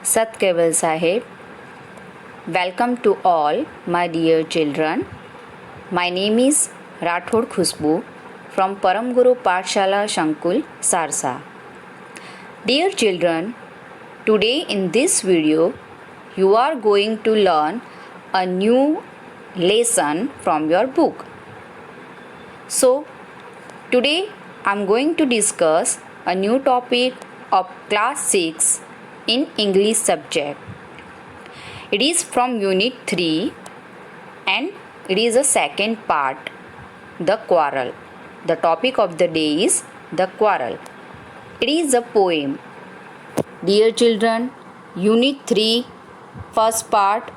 Sat Keval Sahib. Welcome to all my dear children. My name is Rathod Khushbu from Param Guru Pathshala Shankul, Sarsa. Dear children, today in this video you are going to learn a new lesson from your book. So, today I am going to discuss a new topic of class 6 in English subject. It is from unit 3 and it is a second part, the quarrel. The topic of the day is the quarrel. It is a poem. Dear children, unit 3 first part,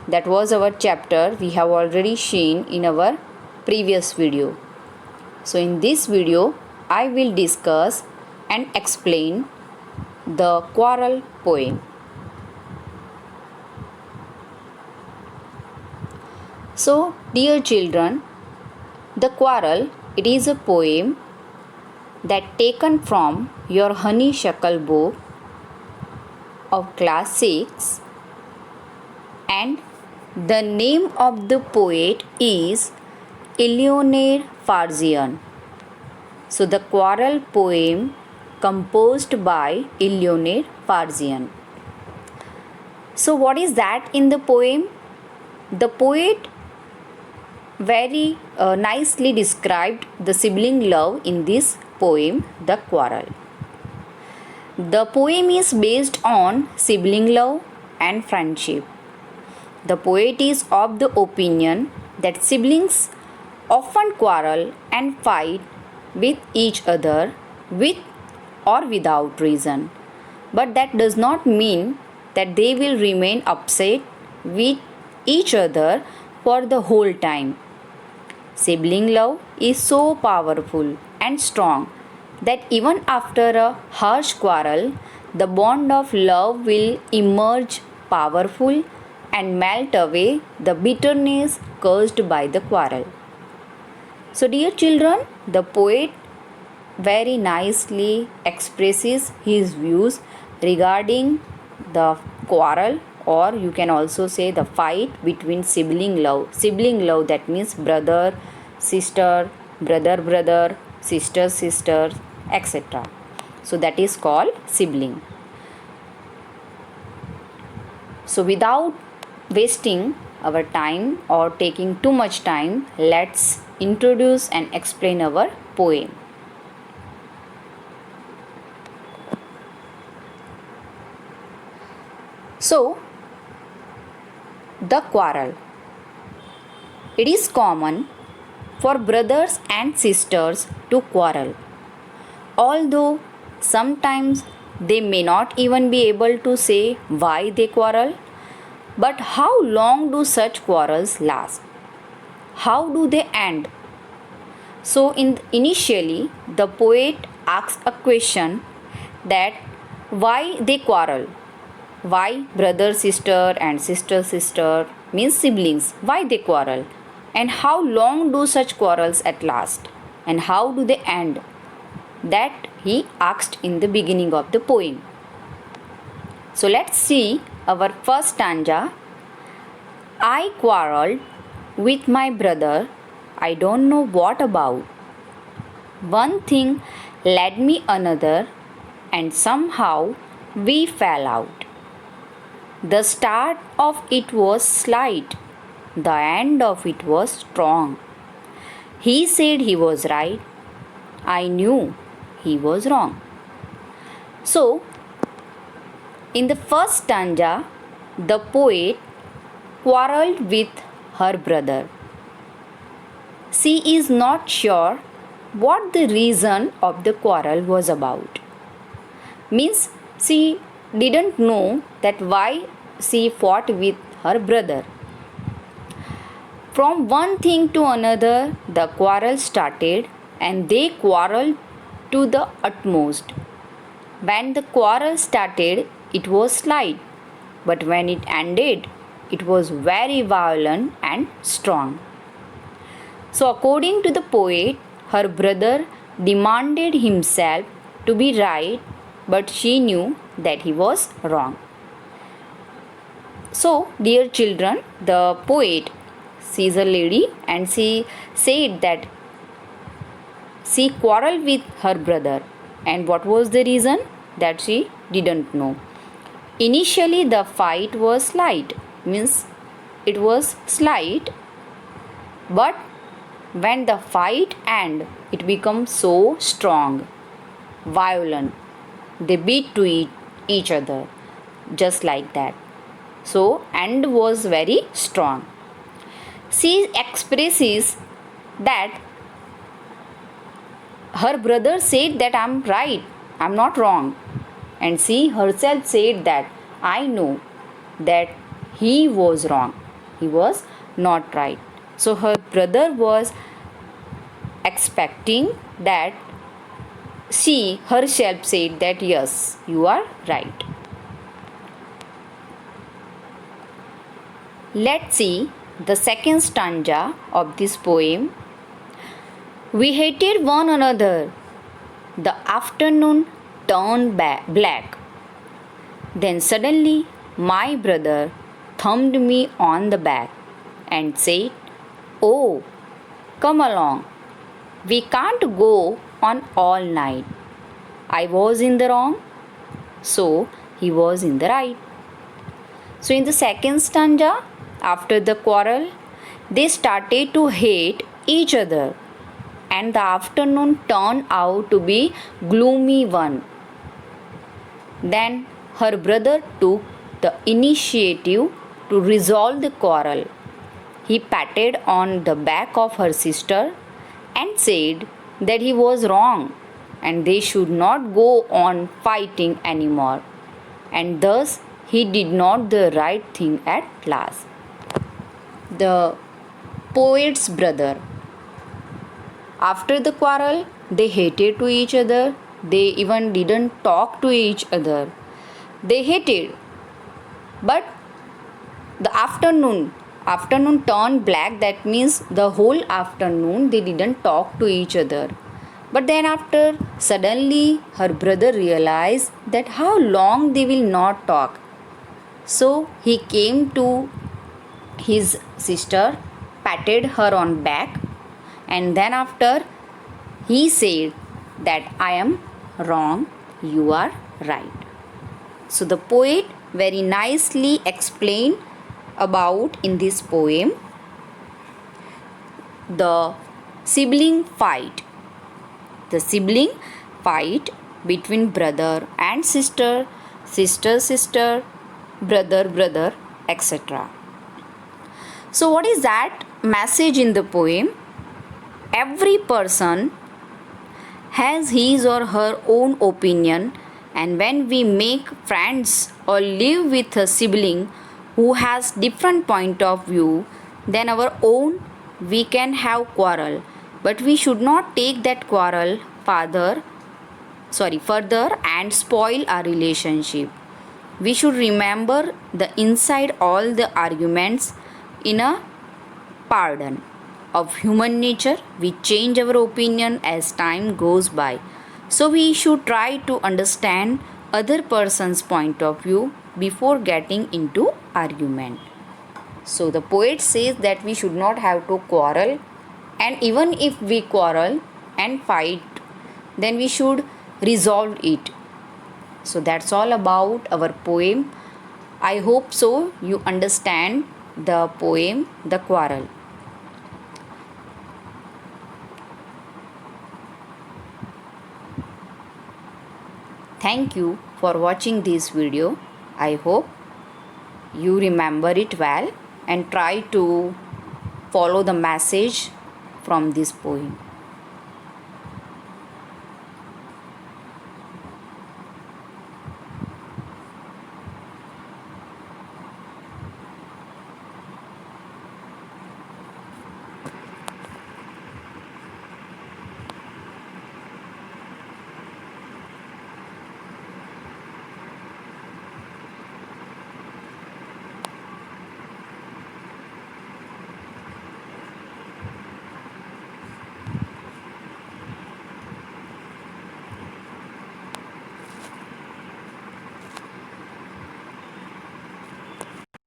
that was our chapter, we have already seen in our previous video. So in this video I will discuss and explain the quarrel poem. So dear children, the quarrel, it is a poem that taken from your honeysuckle book of class 6, and the name of the poet is Eleanor Farzian. So the quarrel poem composed by Eleanor Farzian. So what is that in the poem? The poet very nicely described the sibling love in this poem, The Quarrel. The poem is based on sibling love and friendship. The poet is of the opinion that siblings often quarrel and fight with each other with or without reason. But that does not mean that they will remain upset with each other for the whole time. Sibling love is so powerful and strong that even after a harsh quarrel, the bond of love will emerge powerful and melt away the bitterness caused by the quarrel. So dear children, the poet very nicely expresses his views regarding the quarrel, or you can also say the fight between sibling love. Sibling love, that means brother, sister, brother, sister, etc. So that is called sibling. So without wasting our time or taking too much time, let's introduce and explain our poem. So, the quarrel. It is common for brothers and sisters to quarrel, although sometimes they may not even be able to say why they quarrel. But how long do such quarrels last? How do they end? So initially the poet asks a question that why they quarrel. Why brother sister and sister means siblings, why they quarrel, and how long do such quarrels at last, and how do they end? That he asked in the beginning of the poem. So let's see our first stanza. I quarreled with my brother, I don't know what about. One thing led me another, and somehow we fell out. The start of it was slight, the end of it was strong. He said he was right, I knew he was wrong. So, in the first stanza, the poet quarreled with her brother. She is not sure what the reason of the quarrel was about. Means she didn't know that why she fought with her brother. From one thing to another, the quarrel started, and they quarreled to the utmost. When the quarrel started, it was slight, but when it ended, it was very violent and strong. So according to the poet, her brother demanded himself to be right, but she knew that he was wrong. So, dear children, the poet sees a lady and she said that she quarreled with her brother. And what was the reason? That she didn't know. Initially, the fight was slight, means it was slight, but when the fight ended, it became so strong, violent. They beat to each other, just like that. So, end was very strong. She expresses that her brother said that I'm right, I'm not wrong. And she herself said that I know that he was wrong, he was not right. So her brother was expecting that she herself said that yes, you are right. Let's see the second stanza of this poem. We hated one another. The afternoon turned black. Then suddenly my brother thumped me on the back and said, "Oh, come along. We can't go on all night." I was in the wrong, so he was in the right. So in the second stanza, after the quarrel, they started to hate each other, and the afternoon turned out to be gloomy one. Then her brother took the initiative to resolve the quarrel. He patted on the back of her sister and said that he was wrong and they should not go on fighting anymore. And thus he did not the right thing at last. The poet's brother. After the quarrel, they hated to each other. They even didn't talk to each other. They hated. But the afternoon turned black. That means the whole afternoon they didn't talk to each other. But then after, suddenly her brother realized that how long they will not talk. So he came to his sister, patted her on back, and then after he said that I am wrong, you are right. So the poet very nicely explained about in this poem the sibling fight. The sibling fight between brother and sister, sister, brother, etc. So what is that message in the poem? Every person has his or her own opinion, and when we make friends or live with a sibling who has different point of view than our own, we can have quarrel, but we should not take that quarrel further and spoil our relationship. We should remember the inside all the arguments in a pardon of human nature. We change our opinion as time goes by. So we should try to understand other person's point of view before getting into argument. So the poet says that we should not have to quarrel, and even if we quarrel and fight, then we should resolve it. So that's all about our poem. I hope so you understand the poem The Quarrel. Thank you for watching this video. I hope you remember it well and try to follow the message from this poem.